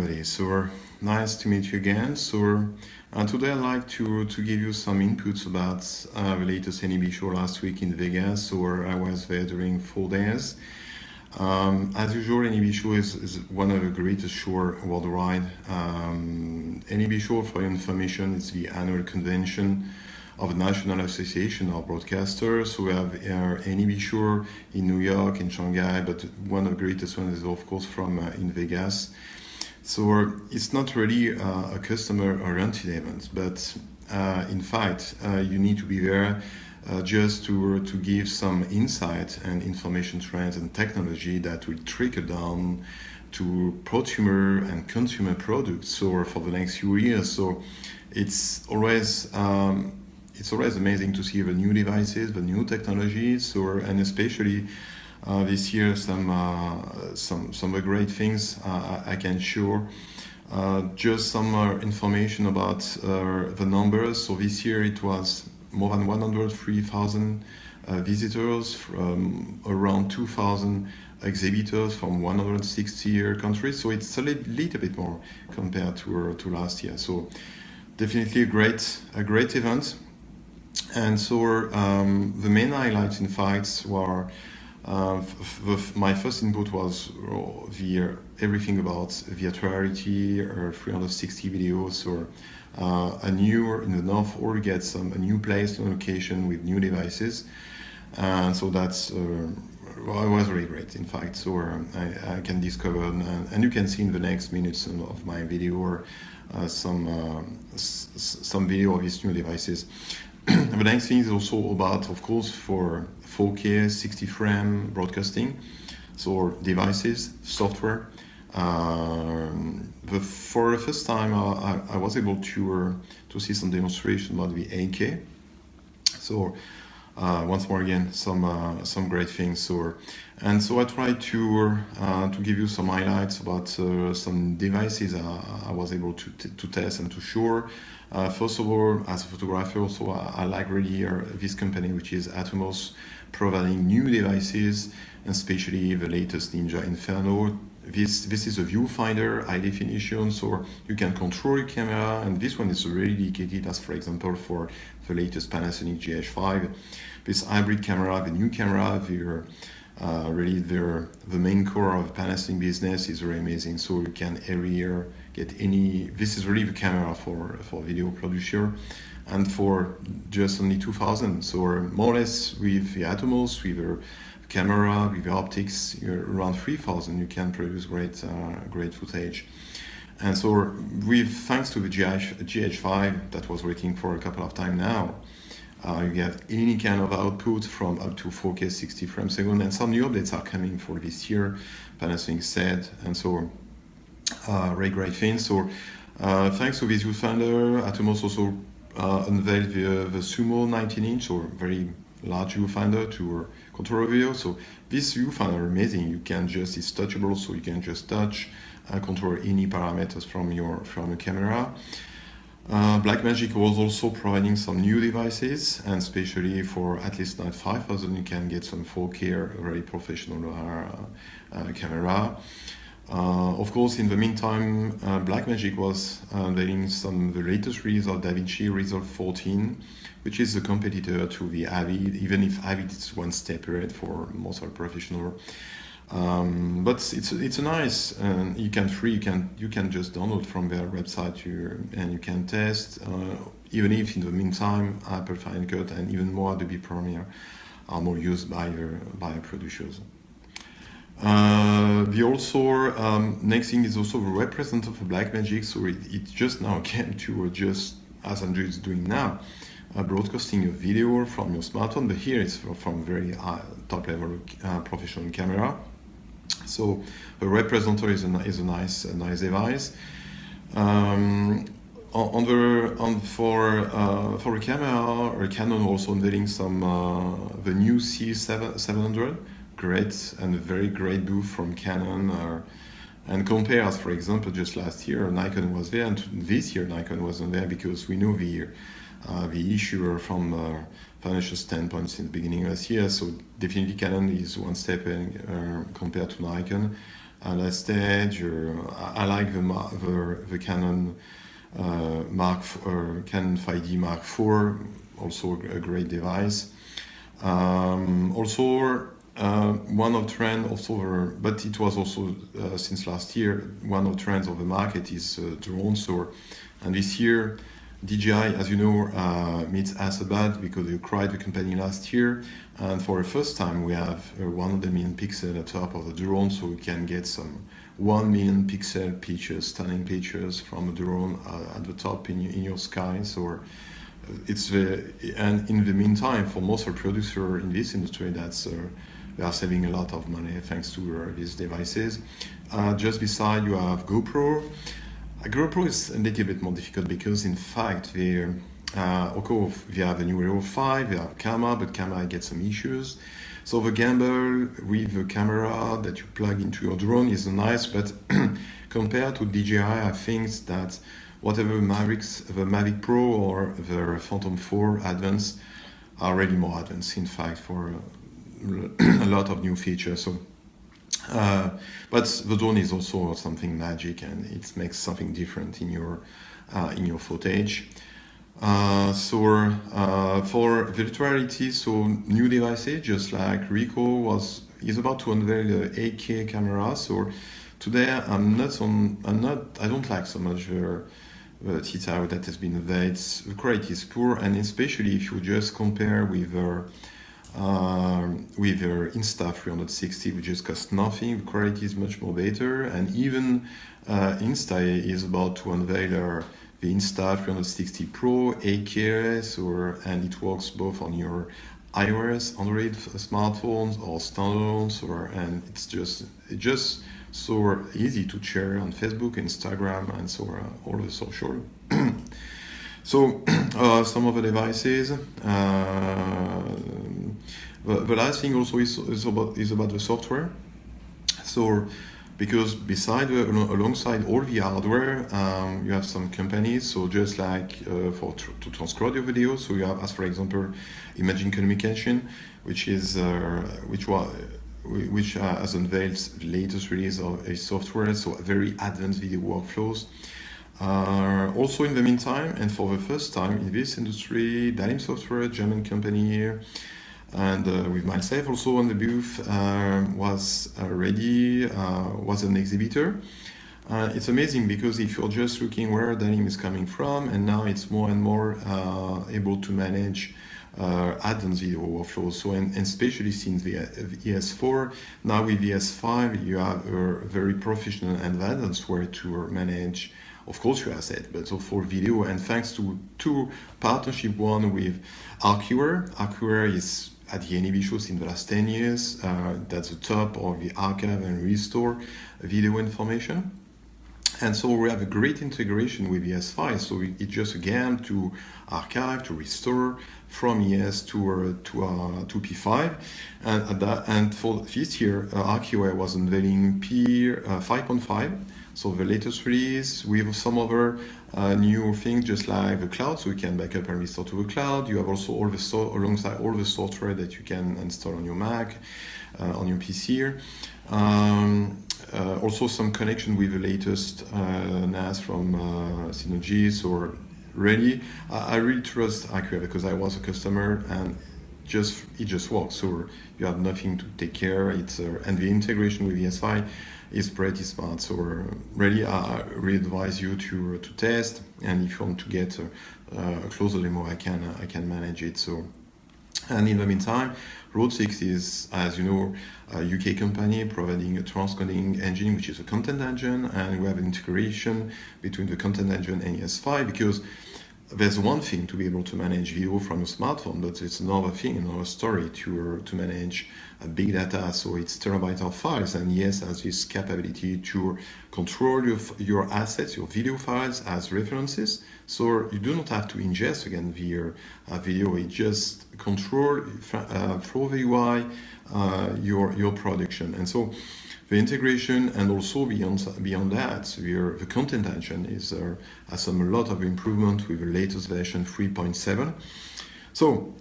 everybody. Nice to meet you again. Today I'd like to give you some inputs about the latest NABSHOW last week in Vegas. I was there during 4 days. As usual, NABSHOW is one of the greatest shows worldwide. NABSHOW, for your information, is the annual convention of the National Association of Broadcasters. So we have NABSHOW in New York, in Shanghai, but one of the greatest ones is of course from in Vegas. So it's not really a customer-oriented event, but in fact you need to be there just to give some insight and information trends and technology that will trickle down to prosumer and consumer products for the next few years. So it's always amazing to see the new devices, the new technologies, and especially this year some great things I can share. Just some information about the numbers. So this year it was more than 103,000 visitors from around 2,000 exhibitors from 160 countries. So it's a little bit more compared to last year. So definitely a great event. And so the main highlights, in fact, were my first input was everything about virtuality or 360 videos, or in the North Hall gets a new place, new location with new devices, and so that's was really great, in fact. So I can discover, and you can see in the next minutes of my video or some video of these new devices. The next thing is also about, of course, for 4K 60 frame broadcasting, so devices, software. For the first time I was able to see some demonstration about the 8K. So once more again, some great things. So I tried to give you some highlights about some devices I was able to test and to show. First of all, as a photographer, also I like really this company, which is Atomos, providing new devices, and especially the latest Ninja Inferno. This is a viewfinder, high definition, so you can control your camera, and this one is really dedicated, as for example for the latest Panasonic GH5. This hybrid camera, the new camera, really the main core of Panasonic business is very amazing. So you can every year get this is really the camera for video producer, and for just only 2,000. So more or less with the Atomos, with the camera, with the optics, around 3,000, you can produce great footage. And so thanks to the GH5 that was waiting for a couple of time now, you get any kind of output from up to 4K 60 frames a second, and some new updates are coming for this year, Panasonic said, and so very great things. So thanks to this viewfinder, Atomos also unveiled the Sumo 19-inch, or very large viewfinder to control video. So this viewfinder is amazing. You can it's touchable, so you can just touch, control any parameters from your camera. Blackmagic was also providing some new devices, and especially for at least 5,000 you can get some 4K very professional camera. Of course, in the meantime, Blackmagic was unveiling the latest release of DaVinci Resolve 14, which is a competitor to the Avid, even if Avid is one step ahead for most of professional. But it's a nice, you can just download from their website and you can test, even if in the meantime Apple Final Cut and even more Adobe Premiere are more used by producers. Next thing is also the representative of Blackmagic. So it just now came to just as Andrew is doing now, broadcasting a video from your smartphone, but here it's from very top level professional camera. So the representative is a nice device. For the camera, Canon also unveiling the new C700, great and very great booth from Canon. And compares, for example, just last year Nikon was there, and this year Nikon wasn't there because we know the issue from financial standpoint since the beginning of this year. So definitely Canon is one step compared to Nikon. last stage. I like the Canon Canon 5D Mark IV, also a great device. Also, one of trend also, but it was also since last year, one of trends of the market is drones. And this year, DJI, as you know, meets Hasselblad because they acquired the company last year, and for the first time we have 100 million pixel at the top of the drone, so we can get some 1 million pixel pictures, stunning pictures from a drone at the top in your sky. So it's and in the meantime, for most of the producers in this industry, they are saving a lot of money thanks to these devices. Just beside, you have GoPro. GoPro is a little bit more difficult because, in fact, of course, we have the new Hero 5, we have camera, but camera gets some issues. So the gamble with the camera that you plug into your drone is nice, but compared to DJI, I think that whatever the Mavic Pro or the Phantom 4 Advanced are really more advanced, in fact, for a lot of new features. So, but the drone is also something magic, and it makes something different in your footage. For virtual reality, so new devices, just like Ricoh is about to unveil the 8K camera. So today I don't like so much the T-Tower that has been unveiled. The quality is poor, and especially if you just compare with their Insta360, which just costs nothing. The quality is much more better, and even Insta is about to unveil the Insta360 Pro 8K, and it works both on your iOS, Android smartphones or standalones, and it's just so easy to share on Facebook, Instagram, and so all the social. So some of the devices. The last thing also is about the software. So because alongside all the hardware, you have some companies. So just like to transcribe your video, so you have, as for example, Imaging Communication, which has unveiled the latest release of a software, so very advanced video workflows. Also in the meantime, and for the first time in this industry, Dalim Software, a German company, and with myself also on the booth, was an exhibitor. It's amazing because if you're just looking where Dalim is coming from, and now it's more and more able to manage advanced video workflows. So, and especially since the ES4, now with the ES5, you have a very professional and advanced way to manage, of course, your asset, but also for video. And thanks to two partnership, one with Archiver. Archiver is at the NABSHOW in the last 10 years. That's the top of the archive and restore video information. And so we have a great integration with ES5. So it's just again to archive, to restore from ES to P5. And for this year, Archive was unveiling P5.5. So the latest release with some other new things, just like the cloud, so you can back up and restore to the cloud. You have also alongside all the software that you can install on your Mac, on your PC. Also some connection with the latest NAS from Synology. So really, I really trust Acquia because I was a customer, and it just works. So you have nothing to take care. And the integration with ESI is pretty smart. So really, I really advise you to test. And if you want to get a closer demo, I can manage it. So, and in the meantime, Road 6 is, as you know, a UK company providing a transcoding engine, which is a content engine, and we have an integration between the content engine and ES5, because there's one thing to be able to manage video from a smartphone, but it's another thing, another story to manage big data. So it's terabytes of files, and yes, has this capability to control your assets, your video files as references. So you do not have to ingest again the video. It just control through the UI your production. And so the integration, and also beyond that, the content engine has a lot of improvement with the latest version 3.7. So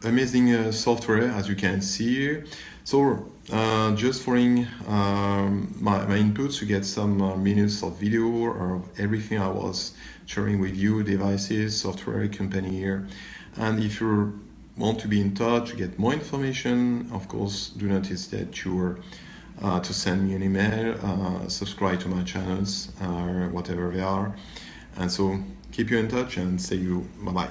amazing software, as you can see here. So just following my inputs, you get some minutes of video of everything I was sharing with you, devices, software, company here. And if you want to be in touch, to get more information, of course, do not hesitate to send me an email, subscribe to my channels, whatever they are. And so keep you in touch and say you bye-bye.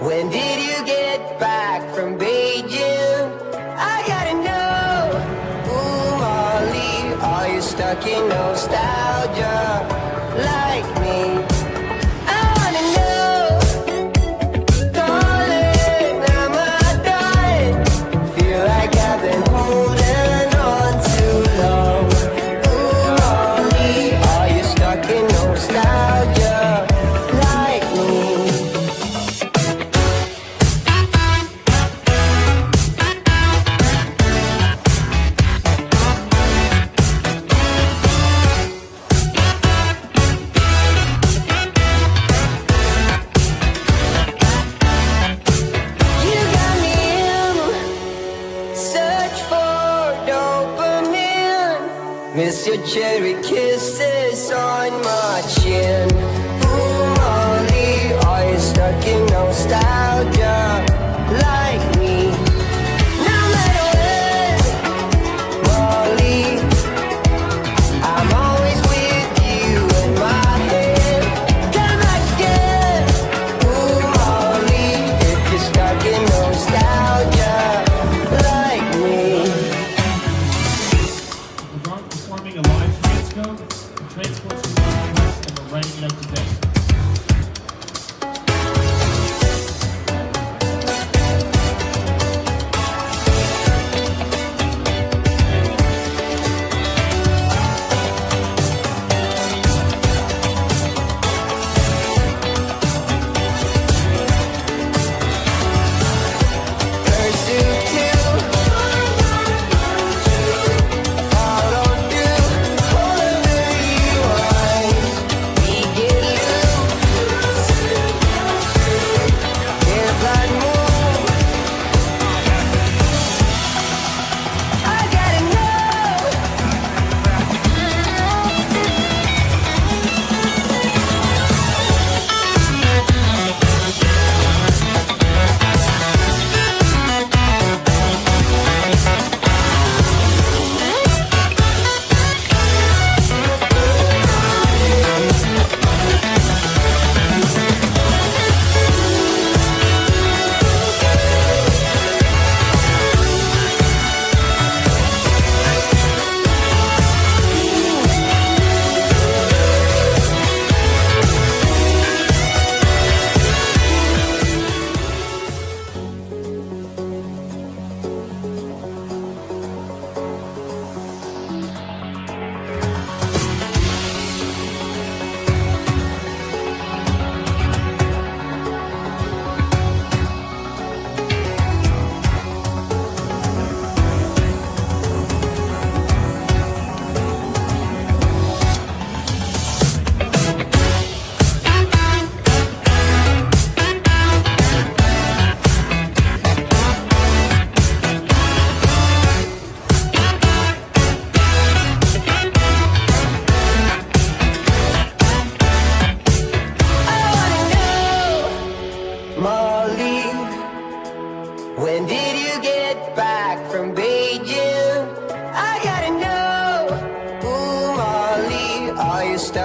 When did you get back from Beijing? I gotta know. Ooh, Molly, are you stuck in nostalgia like me? I wanna know. Darling, am I dying? Feel like I've been holding on too long. Ooh, Molly, are you stuck in nostalgia like me? Miss your cherry kisses on my chin. Ooh, Molly, are you stuck in nostalgia like me? No matter when, Molly, I'm always with you in my head. Come back again. Ooh, Molly, if you're stuck in nostalgia like me. Performing a live transcode. The transcode's and we're writing it up today.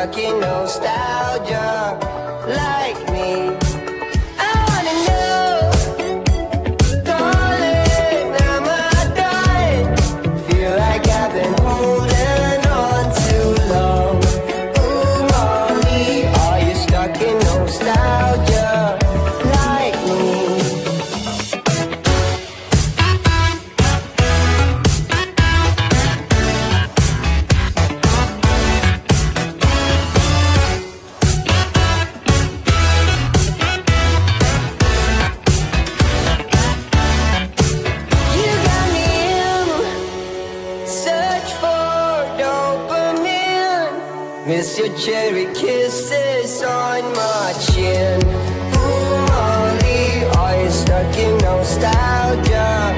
stuck in nostalgia like me? I wanna know, darling, am I done? Feel like I've been holding on too long. Ooh, Molly, are you stuck in nostalgia like me? You got me in search for dopamine. Miss your cherry kisses on my chin. Ooh, Molly, are you stuck in nostalgia